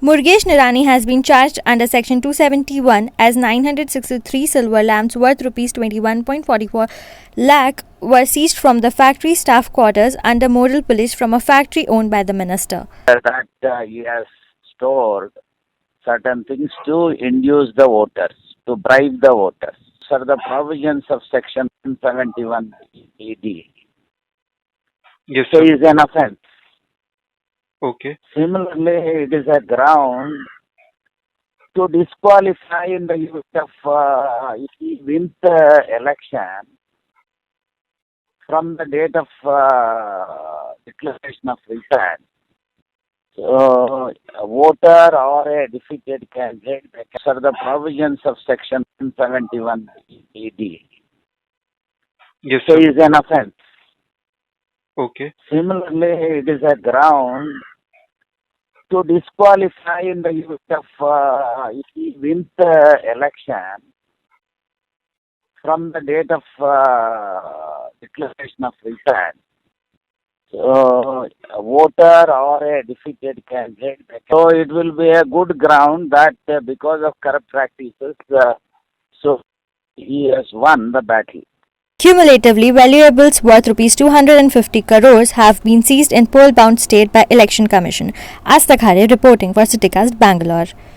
Murgesh Nirani has been charged under Section 271 as 963 silver lamps worth Rs 21.44 lakh were seized from the factory staff quarters under Mudhol Police from a factory owned by the minister. That he has stored certain things to induce the voters, to bribe the voters. For the provisions of Section 171 AD, Yes, so sir. is an offence. Okay. Similarly, it is a ground to disqualify in the use of if he wins the election from the date of declaration of result. So, a voter or a defeated candidate, for the provisions of Section 171 AD, Yes, so sir. is an offence. Okay. Similarly, it is a ground to disqualify in the use of if he wins the election from the date of declaration of result. So, a voter or a defeated candidate. So, it will be a good ground that because of corrupt practices, so he has won the battle. Cumulatively, valuables worth Rs 250 crores have been seized in poll-bound state by Election Commission. As Takhare reporting for Citycast Bangalore.